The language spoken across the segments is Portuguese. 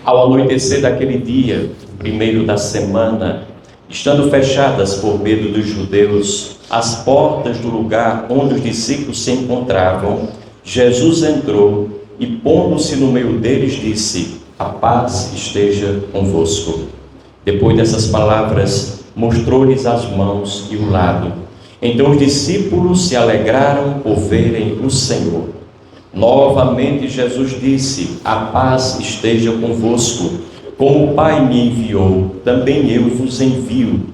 Ao anoitecer daquele dia, primeiro da semana, estando fechadas por medo dos judeus as portas do lugar onde os discípulos se encontravam, Jesus entrou e, pondo-se no meio deles, disse: a paz esteja convosco. Depois dessas palavras, mostrou-lhes as mãos e o lado. Então os discípulos se alegraram por verem o Senhor. Novamente Jesus disse: a paz esteja convosco. Como o Pai me enviou, também eu vos envio.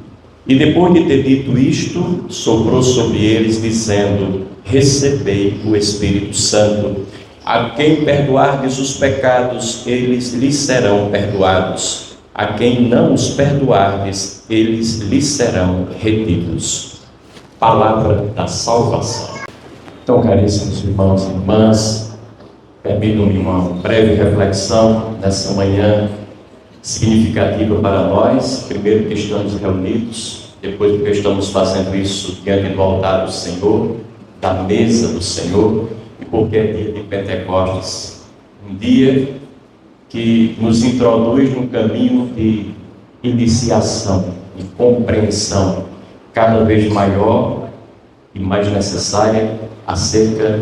E depois de ter dito isto, soprou sobre eles, dizendo: recebei o Espírito Santo. A quem perdoardes os pecados, eles lhes serão perdoados. A quem não os perdoardes, eles lhes serão retidos. Palavra da salvação. Então, caríssimos irmãos e irmãs, permitam-me uma breve reflexão nessa manhã significativa para nós. Primeiro, que estamos reunidos, depois, porque estamos fazendo isso diante do altar do Senhor, da mesa do Senhor, e porque é dia de Pentecostes, um dia que nos introduz num caminho de iniciação, de compreensão cada vez maior e mais necessária acerca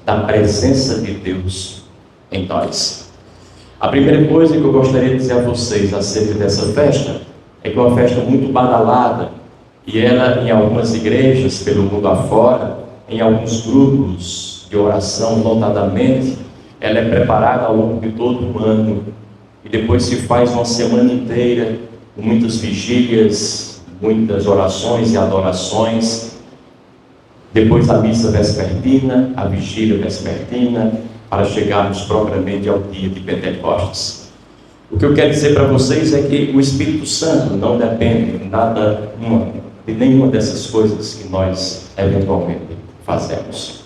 da presença de Deus em nós. A primeira coisa que eu gostaria de dizer a vocês acerca dessa festa é que é uma festa muito badalada, e ela, em algumas igrejas pelo mundo afora, em alguns grupos de oração notadamente, ela é preparada ao longo de todo o ano, e depois se faz uma semana inteira com muitas vigílias, muitas orações e adorações. Depois a missa vespertina, a vigília vespertina, para chegarmos propriamente ao dia de Pentecostes. O que eu quero dizer para vocês é que o Espírito Santo não depende de nenhuma dessas coisas que nós eventualmente fazemos.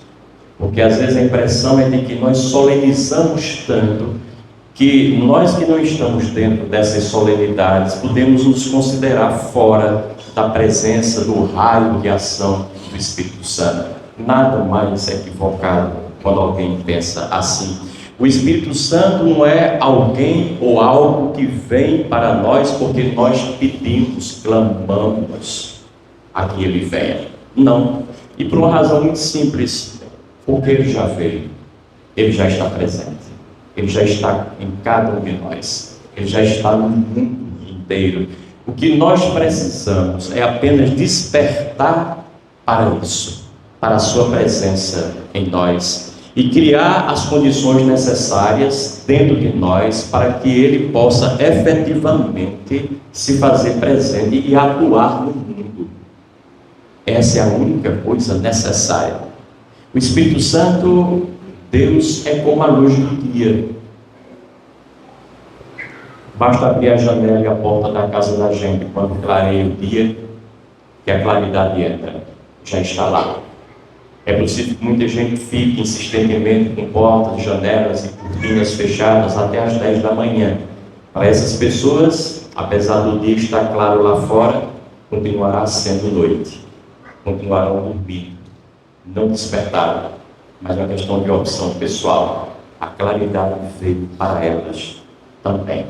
Porque às vezes a impressão é de que nós solenizamos tanto que nós que não estamos dentro dessas solenidades podemos nos considerar fora da presença, do raio de ação do Espírito Santo. Nada mais equivocado quando alguém pensa assim. O Espírito Santo não é alguém ou algo que vem para nós porque nós pedimos, clamamos a que Ele venha. Não. E por uma razão muito simples, porque Ele já veio, Ele já está presente, Ele já está em cada um de nós, Ele já está no mundo inteiro. O que nós precisamos é apenas despertar para isso, para a sua presença em nós, e criar as condições necessárias dentro de nós para que Ele possa efetivamente se fazer presente e atuar no mundo. Essa é a única coisa necessária. O Espírito Santo, Deus é como a luz do dia. Basta abrir a janela e a porta da casa da gente quando clareia o dia, que a claridade entra, já está lá. É possível que muita gente fique insistentemente com portas, janelas e cortinas fechadas até às 10 da manhã. Para essas pessoas, apesar do dia estar claro lá fora, continuará sendo noite. Continuarão dormindo. Não despertaram, mas é uma questão de opção pessoal. A claridade veio para elas também,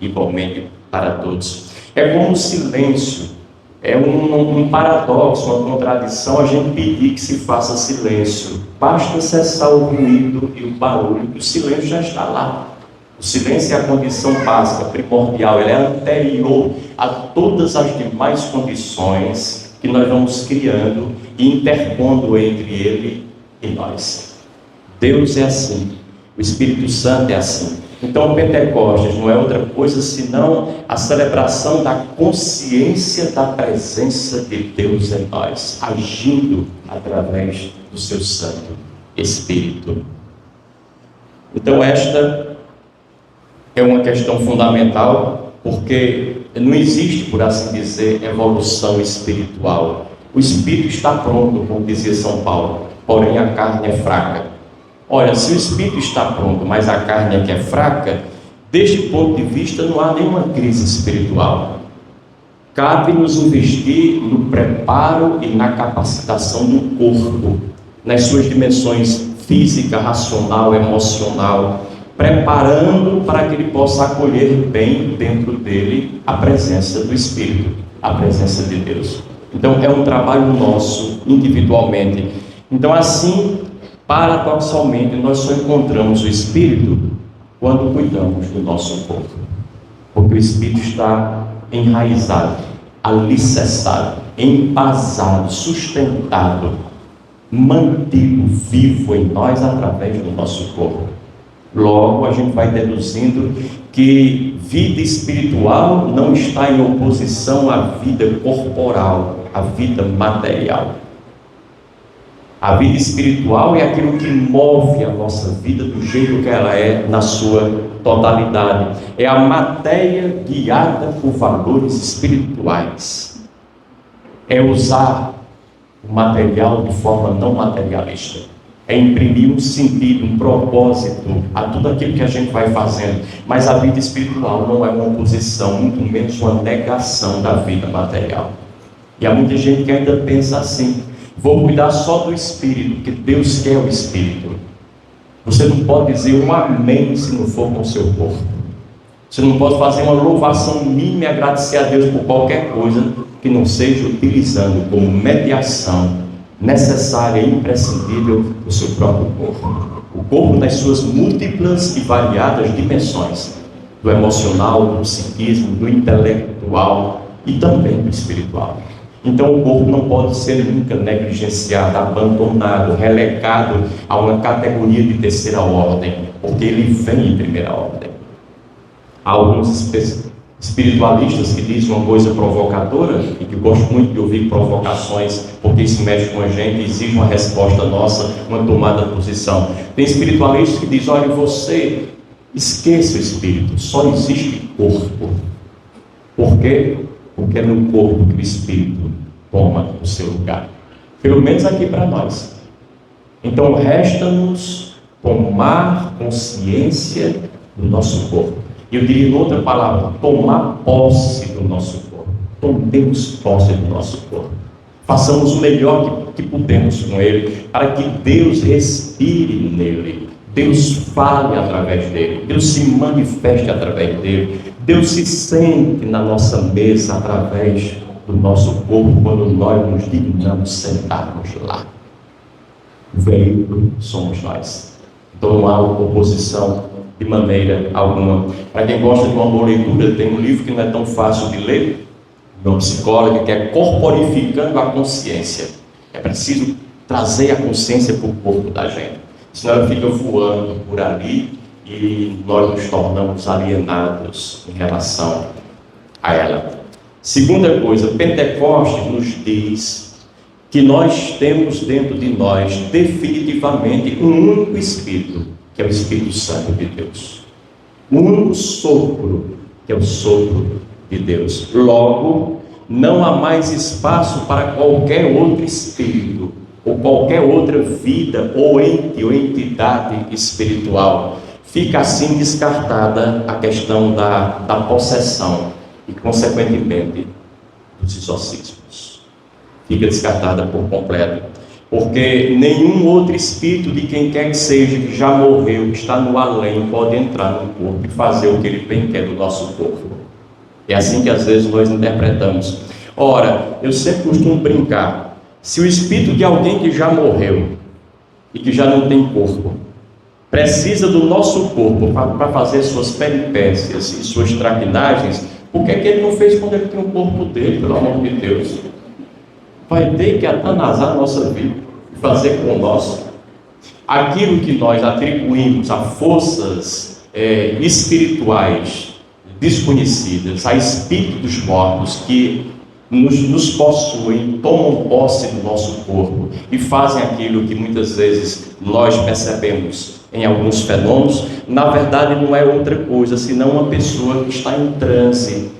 igualmente para todos. É como o silêncio. É um paradoxo, uma contradição a gente pedir que se faça silêncio. Basta cessar o ruído e o barulho, que o silêncio já está lá. O silêncio é a condição básica, primordial, ele é anterior a todas as demais condições que nós vamos criando e interpondo entre Ele e nós. Deus é assim, o Espírito Santo é assim. Então, o Pentecostes não é outra coisa senão a celebração da consciência da presença de Deus em nós, agindo através do seu Santo Espírito. Então, esta é uma questão fundamental, porque não existe, por assim dizer, evolução espiritual. O Espírito está pronto, como dizia São Paulo, porém a carne é fraca. Olha, se o Espírito está pronto, mas a carne é que é fraca, deste ponto de vista não há nenhuma crise espiritual. Cabe-nos investir no preparo e na capacitação do corpo, nas suas dimensões física, racional, emocional, preparando para que ele possa acolher bem dentro dele a presença do Espírito, a presença de Deus. Então é um trabalho nosso, individualmente. Então assim, paradoxalmente, nós só encontramos o Espírito quando cuidamos do nosso corpo, porque o Espírito está enraizado, alicerçado, embasado, sustentado, mantido vivo em nós através do nosso corpo. Logo, a gente vai deduzindo que vida espiritual não está em oposição à vida corporal, à vida material. A vida espiritual é aquilo que move a nossa vida do jeito que ela é na sua totalidade. É a matéria guiada por valores espirituais. É usar o material de forma não materialista. É imprimir um sentido, um propósito a tudo aquilo que a gente vai fazendo. Mas a vida espiritual não é uma oposição, muito menos uma negação da vida material. E há muita gente que ainda pensa assim: vou cuidar só do Espírito, porque Deus quer o Espírito. Você não pode dizer um amém se não for com o seu corpo. Você não pode fazer uma louvação mínima e agradecer a Deus por qualquer coisa que não seja utilizando como mediação necessária e imprescindível o seu próprio corpo. O corpo nas suas múltiplas e variadas dimensões, do emocional, do psiquismo, do intelectual e também do espiritual. Então o corpo não pode ser nunca negligenciado, abandonado, relegado a uma categoria de terceira ordem, porque ele vem em primeira ordem. Há alguns espiritualistas que dizem uma coisa provocadora, e que eu gosto muito de ouvir provocações, porque isso mexe com a gente, exige uma resposta nossa, uma tomada de posição. Tem espiritualistas que dizem: olha, você esqueça o espírito, só existe corpo. Por quê? Porque é no corpo que o Espírito toma o seu lugar. Pelo menos aqui para nós. Então resta-nos tomar consciência do nosso corpo. Eu diria em outra palavra, tomar posse do nosso corpo. Tomemos posse do nosso corpo. Façamos o melhor que podemos com ele, para que Deus respire nele, Deus fale através dele, Deus se manifeste através dele, Deus se sente na nossa mesa através do nosso corpo, quando nós nos dignamos sentarmos lá. O veículo somos nós. Então não há oposição de maneira alguma. Para quem gosta de uma boa leitura, tem um livro que não é tão fácil de ler, de uma psicóloga, que é Corporificando a Consciência. É preciso trazer a consciência para o corpo da gente, senão ela fica voando por ali e nós nos tornamos alienados em relação a ela. Segunda coisa, Pentecostes nos diz que nós temos dentro de nós definitivamente um único Espírito, que é o Espírito Santo de Deus. Um único sopro, que é o sopro de Deus. Logo, não há mais espaço para qualquer outro espírito, ou qualquer outra vida, ou ente, ou entidade espiritual. Fica assim descartada a questão da possessão e, consequentemente, dos exorcismos. Fica descartada por completo, porque nenhum outro espírito de quem quer que seja, que já morreu, que está no além, pode entrar no corpo e fazer o que ele bem quer do nosso corpo. É assim que às vezes nós interpretamos. Ora, eu sempre costumo brincar: se o espírito de alguém que já morreu e que já não tem corpo precisa do nosso corpo para fazer suas peripécias e suas traquinagens, por que ele não fez quando ele tem o corpo dele, pelo amor de Deus? Vai ter que atanasar a nossa vida e fazer com o nosso aquilo que nós atribuímos a forças espirituais desconhecidas, a espírito dos mortos que nos possuem, tomam posse do nosso corpo e fazem aquilo que muitas vezes nós percebemos em alguns fenômenos. Na verdade não é outra coisa senão uma pessoa que está em transe.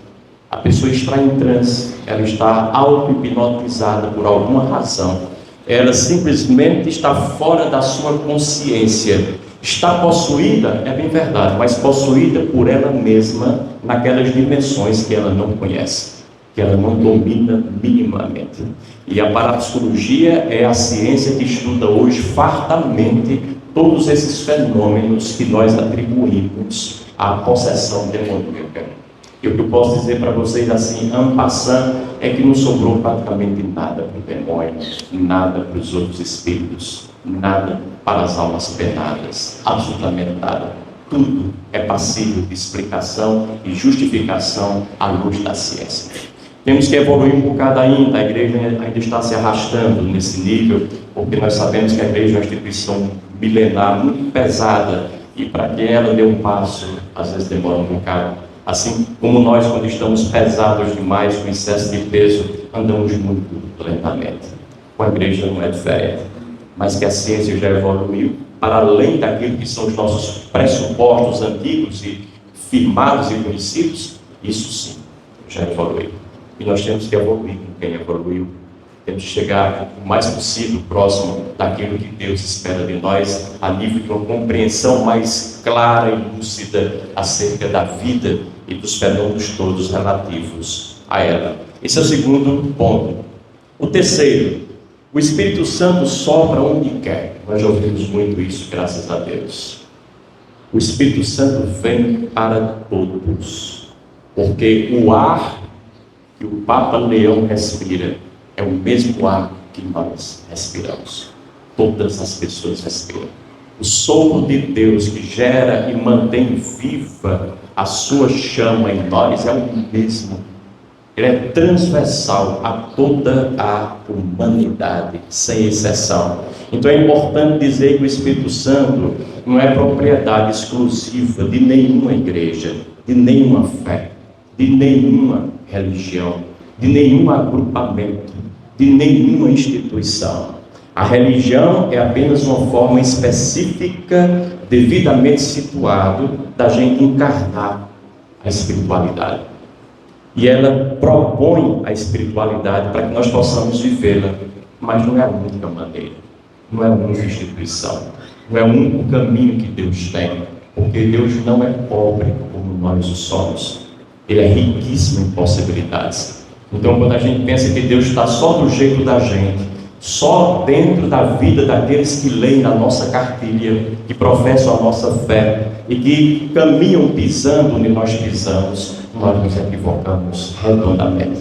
A pessoa está em transe, ela está auto-hipnotizada por alguma razão, ela simplesmente está fora da sua consciência. Está possuída, é bem verdade, mas possuída por ela mesma naquelas dimensões que ela não conhece, que ela não domina minimamente. E a parapsicologia é a ciência que estuda hoje fartamente todos esses fenômenos que nós atribuímos à possessão demoníaca. E o que eu posso dizer para vocês assim, en passant, é que não sobrou praticamente nada para o demônio, nada para os outros espíritos, nada para as almas penadas, absolutamente nada. Tudo é passível de explicação e justificação à luz da ciência. Temos que evoluir um bocado ainda, a igreja ainda está se arrastando nesse nível, porque nós sabemos que a igreja é uma instituição milenar, muito pesada, e para que ela dê um passo, às vezes demora um bocado. Assim como nós, quando estamos pesados demais, com excesso de peso, andamos muito lentamente. Com a igreja não é diferente, mas que a ciência já evoluiu para além daquilo que são os nossos pressupostos antigos e firmados e conhecidos. Isso sim, já evoluiu. E nós temos que evoluir com quem evoluiu. Temos que chegar o mais possível próximo daquilo que Deus espera de nós, a nível de uma compreensão mais clara e lúcida acerca da vida e dos fenômenos todos relativos a ela. Esse é o segundo ponto. O terceiro, o Espírito Santo sopra onde quer. Nós já ouvimos muito isso, graças a Deus. O Espírito Santo vem para todos, porque o ar que o Papa Leão respira é o mesmo ar que nós respiramos. Todas as pessoas respiram. O sopro de Deus que gera e mantém viva a sua chama em nós é o mesmo. Ele é transversal a toda a humanidade, sem exceção. Então é importante dizer que o Espírito Santo não é propriedade exclusiva de nenhuma igreja, de nenhuma fé, de nenhuma religião, de nenhum agrupamento, de nenhuma instituição. A religião é apenas uma forma específica, devidamente situado, da gente encarnar a espiritualidade. E ela propõe a espiritualidade para que nós possamos vivê-la, mas não é a única maneira, não é a única instituição, não é o único caminho que Deus tem, porque Deus não é pobre como nós o somos. Ele é riquíssimo em possibilidades. Então, quando a gente pensa que Deus está só do jeito da gente, só dentro da vida daqueles que leem na nossa cartilha, que professam a nossa fé e que caminham pisando onde nós pisamos, nós nos equivocamos redondamente.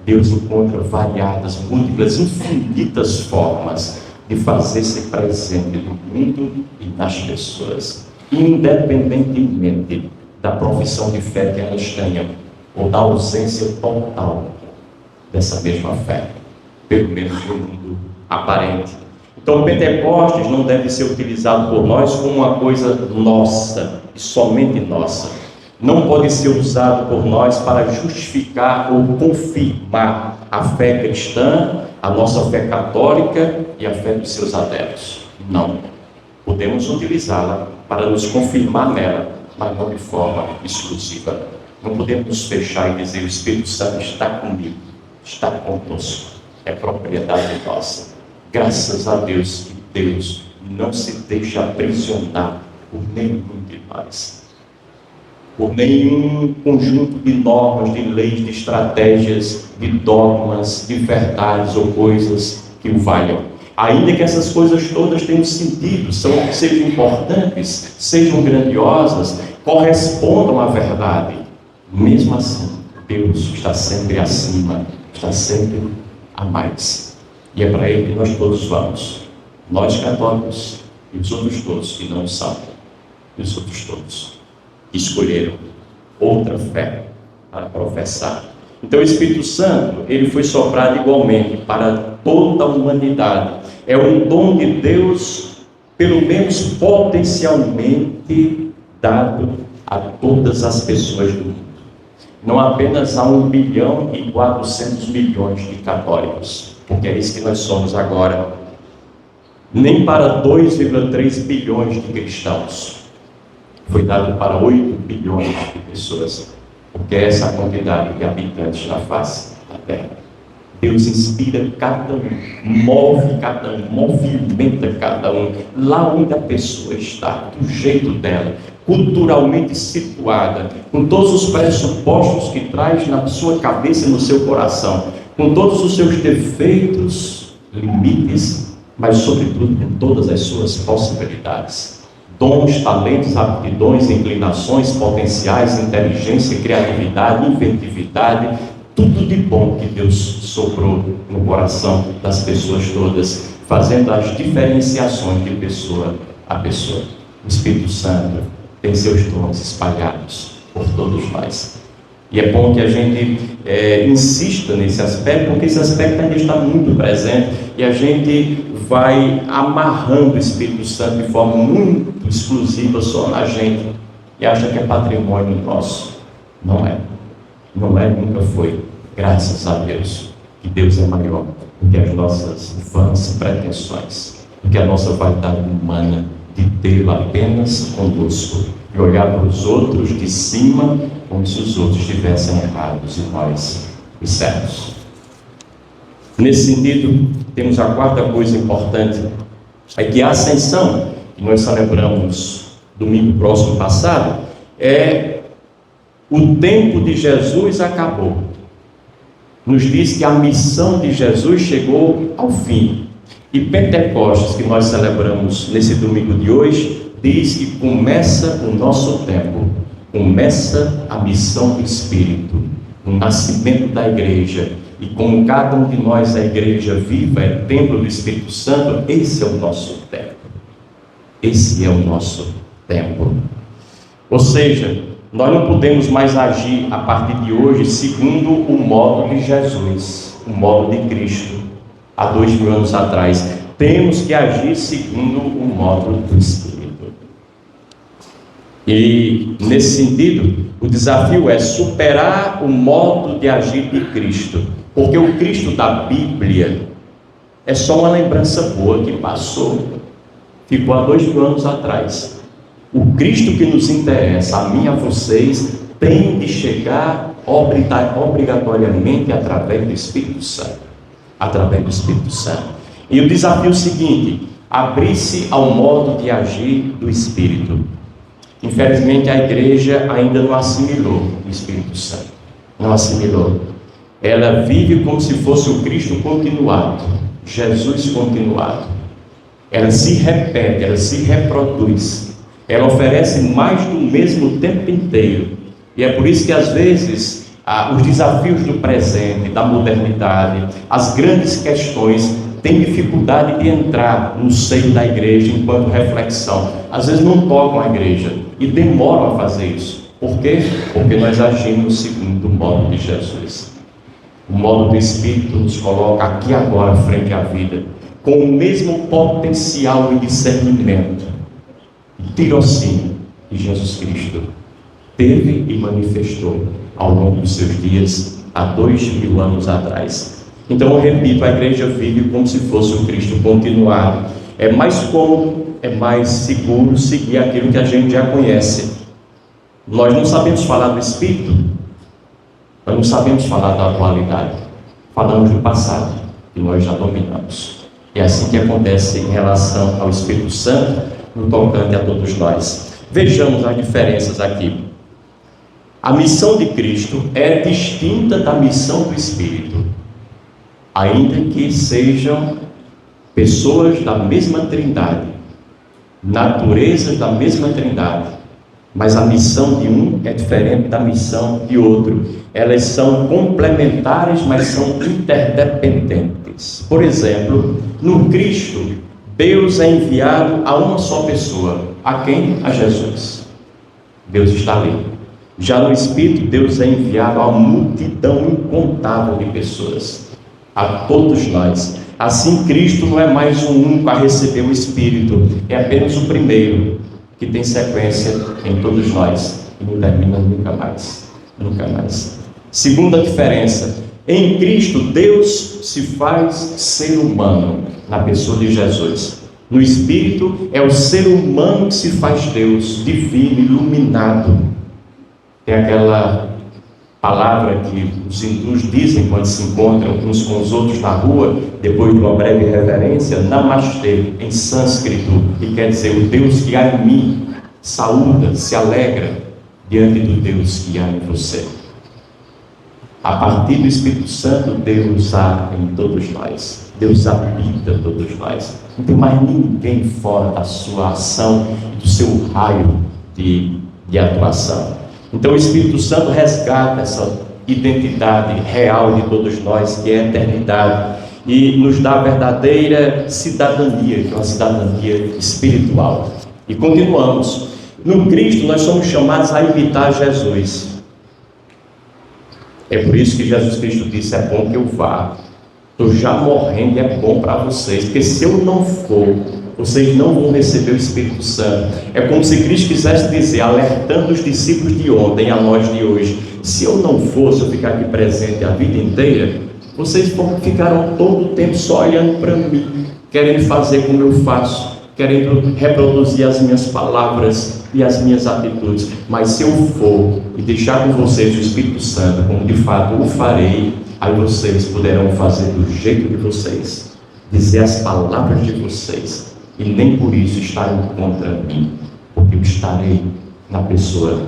Deus encontra variadas, múltiplas, infinitas formas de fazer-se presente no mundo e nas pessoas, independentemente da profissão de fé que elas tenham, ou da ausência total dessa mesma fé, pelo menos no mundo aparente. Então, o Pentecostes não deve ser utilizado por nós como uma coisa nossa, e somente nossa. Não pode ser usado por nós para justificar ou confirmar a fé cristã, a nossa fé católica e a fé dos seus adeptos. Não. Podemos utilizá-la para nos confirmar nela, mas não de forma exclusiva. Não podemos nos fechar e dizer: o Espírito Santo está comigo, está conosco, é propriedade nossa. Graças a Deus que Deus não se deixa aprisionar por nenhum de nós, por nenhum conjunto de normas, de leis, de estratégias, de dogmas, de verdades ou coisas que o valham. Ainda que essas coisas todas tenham sentido, sejam importantes, sejam grandiosas, correspondam à verdade, mesmo assim, Deus está sempre acima, está sempre a mais. E é para Ele que nós todos vamos, nós católicos e os outros todos que não são, e os outros todos que escolheram outra fé para professar. Então o Espírito Santo, ele foi soprado igualmente para toda a humanidade. É um dom de Deus, pelo menos potencialmente dado a todas as pessoas do mundo. Não apenas a 1.400.000.000 de católicos, porque é isso que nós somos agora, nem para 2,3 bilhões de cristãos. Foi dado para 8 bilhões de pessoas, porque é essa a quantidade de habitantes na face da terra. Deus inspira cada um, move cada um, movimenta cada um, lá onde a pessoa está, do jeito dela, culturalmente situada, com todos os pressupostos que traz na sua cabeça e no seu coração, com todos os seus defeitos, limites, mas sobretudo com todas as suas possibilidades. Dons, talentos, aptidões, inclinações, potenciais, inteligência, criatividade, inventividade, tudo de bom que Deus soprou no coração das pessoas todas, fazendo as diferenciações de pessoa a pessoa. O Espírito Santo tem seus dons espalhados por todos nós. E é bom que a gente insista nesse aspecto, porque esse aspecto ainda está muito presente e a gente vai amarrando o Espírito Santo de forma muito exclusiva só na gente e acha que é patrimônio nosso. Não é. Não é, nunca foi. Graças a Deus, que Deus é maior do que as nossas vãs pretensões, do que a nossa vaidade humana de tê-lo apenas conosco e olhar para os outros de cima como se os outros estivessem errados e nós os certos. Nesse sentido, temos a quarta coisa importante, é que a ascensão que nós celebramos domingo próximo passado, o tempo de Jesus acabou. Nos diz que a missão de Jesus chegou ao fim. E Pentecostes, que nós celebramos nesse domingo de hoje, diz que começa o nosso tempo, começa a missão do Espírito, o nascimento da igreja. E como cada um de nós, a igreja viva, é templo do Espírito Santo, esse é o nosso tempo. Esse é o nosso tempo. Ou seja, nós não podemos mais agir a partir de hoje segundo o modo de Jesus, o modo de Cristo, há 2000 anos atrás. Temos que agir segundo o modo do Espírito. E, nesse sentido, o desafio é superar o modo de agir de Cristo, porque o Cristo da Bíblia é só uma lembrança boa que passou, ficou há 2000 anos atrás. O Cristo que nos interessa, a mim e a vocês, tem de chegar obrigatoriamente através do Espírito Santo. Através do Espírito Santo. E o desafio é o seguinte: abrir-se ao modo de agir do Espírito. Infelizmente a igreja ainda não assimilou o Espírito Santo. Não assimilou. Ela vive como se fosse o Cristo continuado, Jesus continuado. Ela se repete, ela se reproduz. Ela oferece mais do mesmo o tempo inteiro. E é por isso que às vezes os desafios do presente, da modernidade, as grandes questões têm dificuldade de entrar no seio da igreja enquanto reflexão. Às vezes não tocam a igreja e demoram a fazer isso. Por quê? Porque nós agimos segundo o modo de Jesus. O modo do Espírito nos coloca aqui agora frente à vida, com o mesmo potencial e discernimento, tirocínio que Jesus Cristo teve e manifestou ao longo dos seus dias há 2000 anos atrás. Então eu repito, a igreja vive como se fosse o Cristo continuado. É mais cômodo, é mais seguro seguir aquilo que a gente já conhece. Nós não sabemos falar do Espírito, nós não sabemos falar da atualidade, falamos do passado, que nós já dominamos. É assim que acontece em relação ao Espírito Santo, no tocante a todos nós. Vejamos as diferenças aqui. A missão de Cristo é distinta da missão do Espírito, ainda que sejam pessoas da mesma Trindade, naturezas da mesma Trindade, mas a missão de um é diferente da missão de outro. Elas são complementares, mas são interdependentes. Por exemplo, no Cristo, Deus é enviado a uma só pessoa. A quem? A Jesus. Deus está ali. Já no Espírito, Deus é enviado a uma multidão incontável de pessoas, a todos nós. Assim, Cristo não é mais um único a receber o Espírito, é apenas o primeiro, que tem sequência em todos nós e não termina nunca mais. Nunca mais. Segunda diferença: em Cristo, Deus se faz ser humano na pessoa de Jesus. No Espírito, é o ser humano que se faz Deus, divino, iluminado. Tem aquela palavra que os hindus dizem quando se encontram uns com os outros na rua, depois de uma breve reverência, Namastê, em sânscrito, que quer dizer o Deus que há em mim, saúda, se alegra diante do Deus que há em você. A partir do Espírito Santo, Deus há em todos nós. Deus habita todos nós. Não tem mais ninguém fora da sua ação, do seu raio de atuação. Então o Espírito Santo resgata essa identidade real de todos nós, que é a eternidade, e nos dá a verdadeira cidadania, que é uma cidadania espiritual. E continuamos. No Cristo nós somos chamados a imitar Jesus. É por isso que Jesus Cristo disse: é bom que eu vá, estou já morrendo e é bom para vocês, porque se eu não for, vocês não vão receber o Espírito Santo. É como se Cristo quisesse dizer, alertando os discípulos de ontem a nós de hoje: se eu não for, se eu ficar aqui presente a vida inteira, vocês ficarão todo o tempo só olhando para mim, querendo fazer como eu faço, querendo reproduzir as minhas palavras e as minhas atitudes. Mas se eu for e deixar com vocês o Espírito Santo, como de fato o farei, aí vocês poderão fazer do jeito de vocês, dizer as palavras de vocês, e nem por isso estarem contra mim, porque eu estarei na pessoa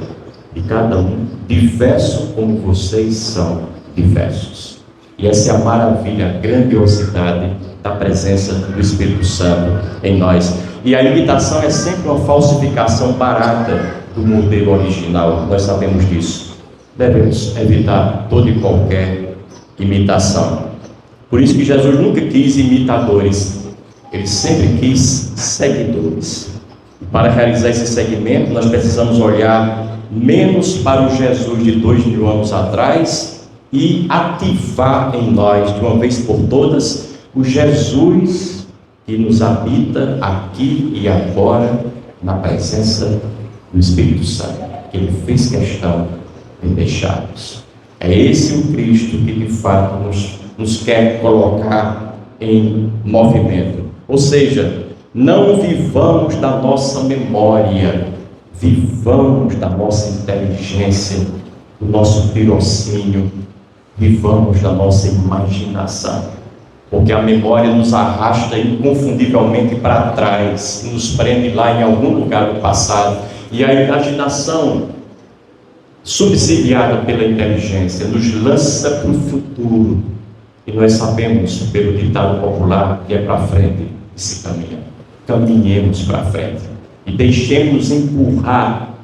de cada um, diverso como vocês são diversos. E essa é a maravilha, a grandiosidade da presença do Espírito Santo em nós. E a imitação é sempre uma falsificação barata do modelo original, nós sabemos disso. Devemos evitar toda e qualquer imitação. Por isso que Jesus nunca quis imitadores, ele sempre quis seguidores. E para realizar esse segmento, nós precisamos olhar menos para o Jesus de 2000 anos atrás e ativar em nós, de uma vez por todas, o Jesus que nos habita aqui e agora, na presença do Espírito Santo, que ele fez questão de deixar-nos. É esse o Cristo que de fato nos quer colocar em movimento. Ou seja, não vivamos da nossa memória, vivamos da nossa inteligência, do nosso tirocínio, vivamos da nossa imaginação, porque a memória nos arrasta inconfundivelmente para trás, nos prende lá em algum lugar do passado, e a imaginação, subsidiada pela inteligência, nos lança para o futuro, e nós sabemos, pelo ditado popular, que é para frente que se caminha. Caminhemos para frente e deixemos empurrar,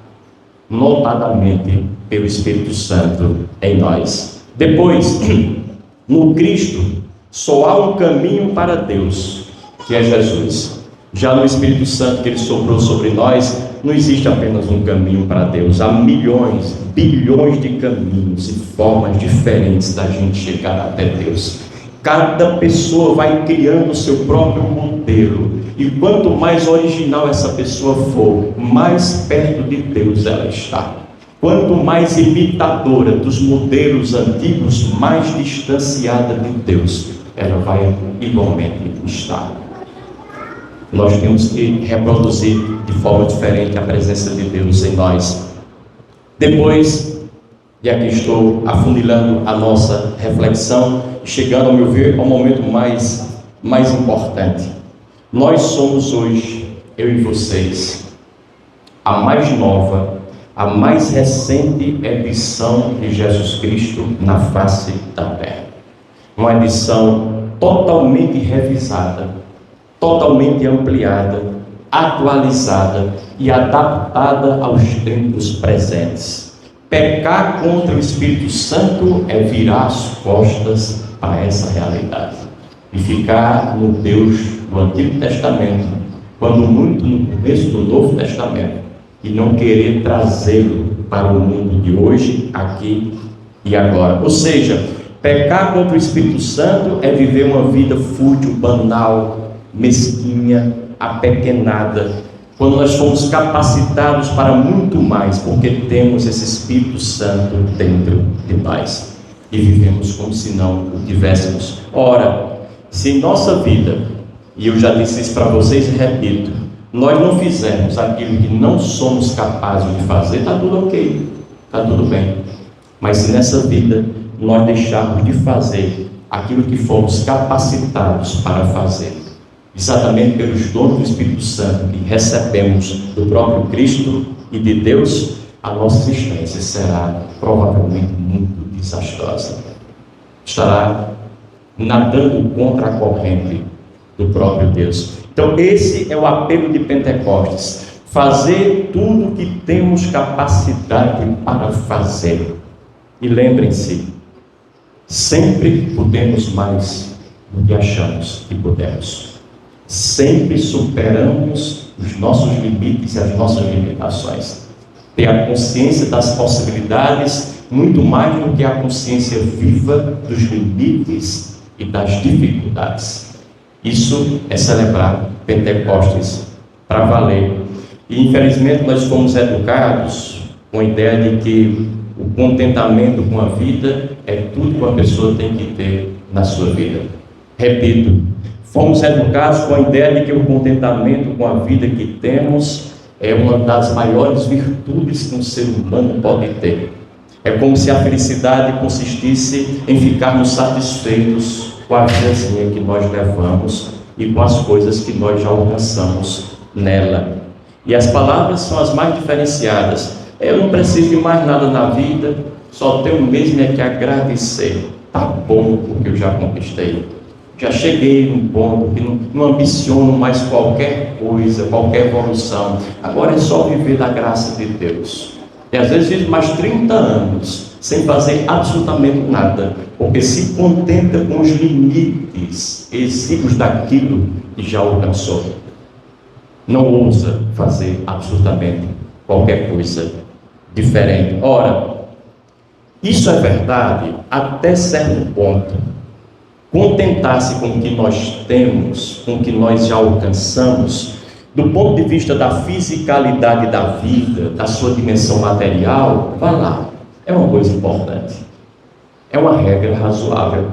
notadamente pelo Espírito Santo em nós. Depois, no Cristo, só há um caminho para Deus, que é Jesus. Já no Espírito Santo que ele soprou sobre nós, não existe apenas um caminho para Deus. Há milhões, bilhões de caminhos e formas diferentes da gente chegar até Deus. Cada pessoa vai criando o seu próprio modelo, e quanto mais original essa pessoa for, mais perto de Deus ela está. Quanto mais imitadora dos modelos antigos, mais distanciada de Deus ela vai igualmente estar. Nós temos que reproduzir de forma diferente a presença de Deus em nós. Depois, e aqui estou afunilando a nossa reflexão, chegando, ao meu ver, ao momento mais importante. Nós somos hoje, eu e vocês, a mais nova, a mais recente edição de Jesus Cristo na face da terra. Uma edição totalmente revisada, totalmente ampliada, atualizada e adaptada aos tempos presentes. Pecar contra o Espírito Santo é virar as costas para essa realidade e ficar no Deus do Antigo Testamento, quando muito no começo do Novo Testamento, e não querer trazê-lo para o mundo de hoje, aqui e agora. Ou seja, pecar contra o Espírito Santo é viver uma vida fútil, banal, mesquinha, apequenada, quando nós fomos capacitados para muito mais, porque temos esse Espírito Santo dentro de nós e vivemos como se não o tivéssemos. Ora, se em nossa vida, e eu já disse isso para vocês e repito, nós não fizermos aquilo que não somos capazes de fazer, está tudo ok, está tudo bem. Mas se nessa vida nós deixarmos de fazer aquilo que fomos capacitados para fazer, exatamente pelos dons do Espírito Santo que recebemos do próprio Cristo e de Deus, a nossa existência será provavelmente muito desastrosa. Estará nadando contra a corrente do próprio Deus. Então esse é o apelo de Pentecostes: fazer tudo o que temos capacidade para fazer. E lembrem-se, sempre podemos mais do que achamos que podemos. Sempre superamos os nossos limites e as nossas limitações. Ter a consciência das possibilidades muito mais do que a consciência viva dos limites e das dificuldades. Isso é celebrar Pentecostes para valer. E infelizmente nós fomos educados com a ideia de que o contentamento com a vida é tudo que uma pessoa tem que ter na sua vida. Repito, fomos educados com a ideia de que o contentamento com a vida que temos é uma das maiores virtudes que um ser humano pode ter. É como se a felicidade consistisse em ficarmos satisfeitos com a vidazinha que nós levamos e com as coisas que nós já alcançamos nela. E as palavras são as mais diferenciadas. Eu não preciso de mais nada na vida, só tenho mesmo é que agradecer. Tá bom o que eu já conquistei. Já cheguei num ponto que não ambiciono mais qualquer coisa, qualquer evolução. Agora é só viver da graça de Deus. E às vezes vive mais 30 anos sem fazer absolutamente nada, porque se contenta com os limites exíguos daquilo que já alcançou. Não ousa fazer absolutamente qualquer coisa diferente. Ora, isso é verdade até certo ponto. Contentar-se com o que nós temos, com o que nós já alcançamos, do ponto de vista da fisicalidade da vida, da sua dimensão material, vai lá, é uma coisa importante, é uma regra razoável,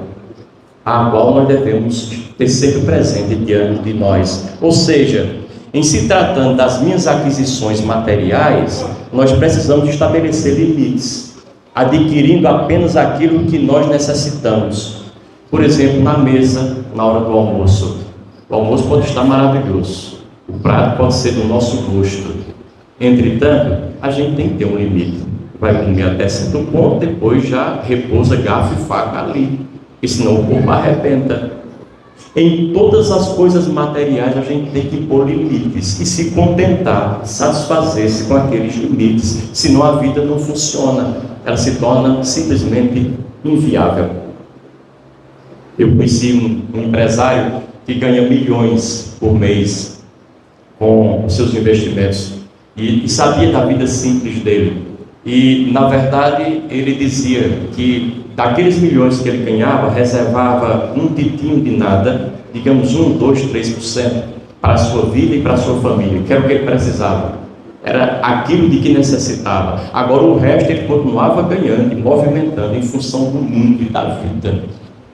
a qual nós devemos ter sempre presente diante de nós. Ou seja, em se tratando das minhas aquisições materiais, nós precisamos estabelecer limites, adquirindo apenas aquilo que nós necessitamos. Por exemplo, na mesa, na hora do almoço. O almoço pode estar maravilhoso, o prato pode ser do nosso gosto. Entretanto, a gente tem que ter um limite. Vai comer até certo ponto, depois já repousa garfo e faca ali, e senão o corpo arrebenta. Em todas as coisas materiais a gente tem que pôr limites e se contentar, satisfazer-se com aqueles limites, senão a vida não funciona, ela se torna simplesmente inviável. Eu conheci um empresário que ganha milhões por mês com os seus investimentos e sabia da vida simples dele. E, na verdade, ele dizia que daqueles milhões que ele ganhava, reservava um titinho de nada, digamos 1, 2, 3%, para a sua vida e para a sua família, que era o que ele precisava. Era aquilo de que necessitava. Agora o resto ele continuava ganhando e movimentando em função do mundo e da vida,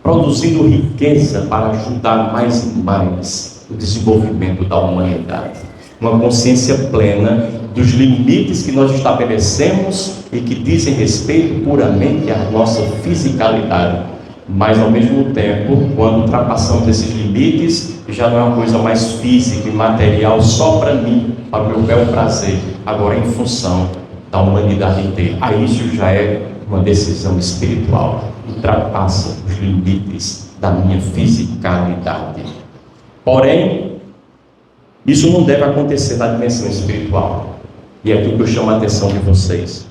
produzindo riqueza para ajudar mais e mais o desenvolvimento da humanidade. Uma consciência plena dos limites que nós estabelecemos e que dizem respeito puramente à nossa fisicalidade. Mas, ao mesmo tempo, quando ultrapassamos esses limites, já não é uma coisa mais física e material só para mim, para o meu bel prazer, agora em função da humanidade inteira. Aí isso já é uma decisão espiritual, ultrapassa os limites da minha fisicalidade. Porém, isso não deve acontecer na dimensão espiritual. E é aqui que eu chamo a atenção de vocês.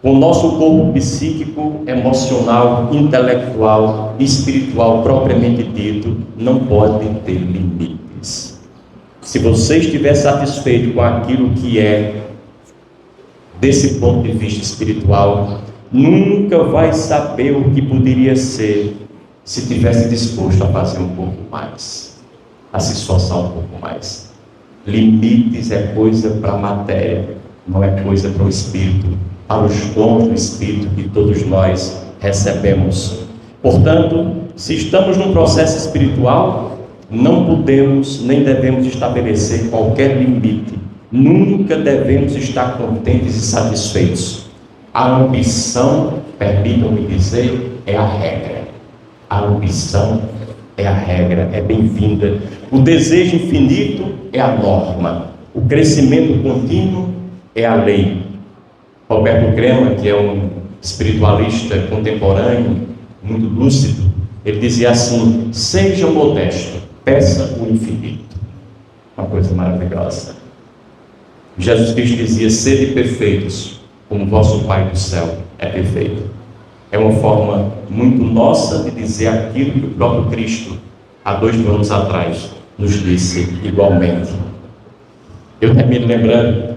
O nosso corpo psíquico, emocional, intelectual, espiritual, propriamente dito, não pode ter limites. Se você estiver satisfeito com aquilo que é, desse ponto de vista espiritual, nunca vai saber o que poderia ser se tivesse disposto a fazer um pouco mais, a se esforçar um pouco mais. Limites é coisa para a matéria, não é coisa para o espírito, para os dons do espírito que todos nós recebemos. Portanto, se estamos num processo espiritual, não podemos nem devemos estabelecer qualquer limite. Nunca devemos estar contentes e satisfeitos. A ambição, permitam-me dizer, é a regra. A ambição é a regra, é bem-vinda. O desejo infinito é a norma. O crescimento contínuo é a lei. Roberto Crema, que é um espiritualista contemporâneo, muito lúcido, Ele dizia assim: seja modesto, peça o infinito. Uma coisa maravilhosa. Jesus Cristo dizia: sede perfeitos, como vosso Pai do céu é perfeito. É uma forma muito nossa de dizer aquilo que o próprio Cristo, há 2000 anos atrás, nos disse igualmente. Eu termino lembrando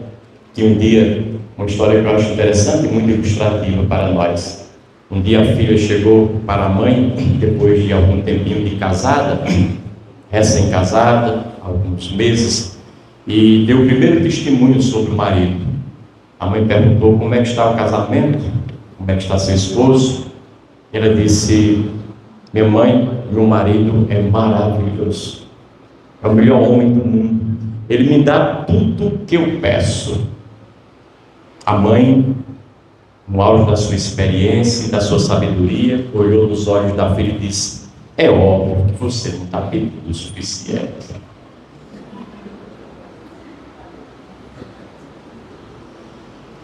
que um dia, uma história que eu acho interessante e muito ilustrativa para nós. Um dia a filha chegou para a mãe, depois de algum tempinho de casada, recém-casada, alguns meses, e deu o primeiro testemunho sobre o marido. A mãe perguntou: como é que está o casamento? Como é que está seu esposo? Ela disse: minha mãe, meu marido é maravilhoso, é o melhor homem do mundo, ele me dá tudo o que eu peço. A mãe, no auge da sua experiência e da sua sabedoria, olhou nos olhos da filha e disse: é óbvio que você não está pedindo o suficiente.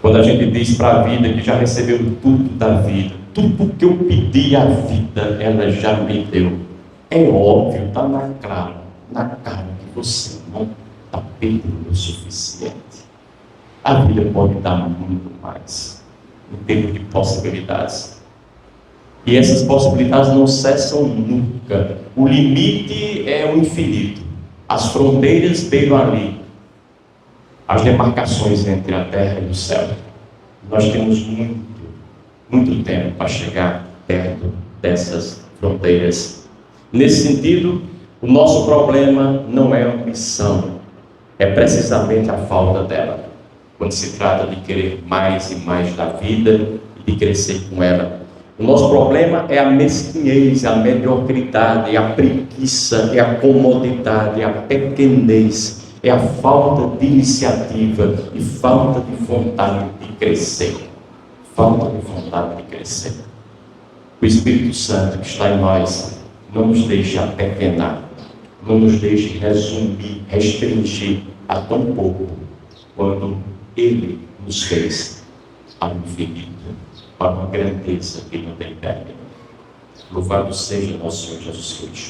Quando a gente diz para a vida que já recebeu tudo da vida, tudo que eu pedi à vida, ela já me deu. É óbvio, está na cara que você não está pedindo o suficiente. A vida pode dar muito mais, em termos de possibilidades. E essas possibilidades não cessam nunca. O limite é o infinito. As fronteiras beiram ali as demarcações entre a terra e o céu. Nós temos muito tempo para chegar perto dessas fronteiras. Nesse sentido, o nosso problema não é a ambição, é precisamente a falta dela. Quando se trata de querer mais e mais da vida e de crescer com ela. O nosso problema é a mesquinhez, a mediocridade, a preguiça, é a comodidade, é a pequenez. É a falta de iniciativa e falta de vontade de crescer. Falta de vontade de crescer. O Espírito Santo que está em nós não nos deixe apequenar, não nos deixe resumir, restringir a tão pouco, quando Ele nos fez ao infinito, para uma grandeza que não tem término. Louvado seja nosso Senhor Jesus Cristo.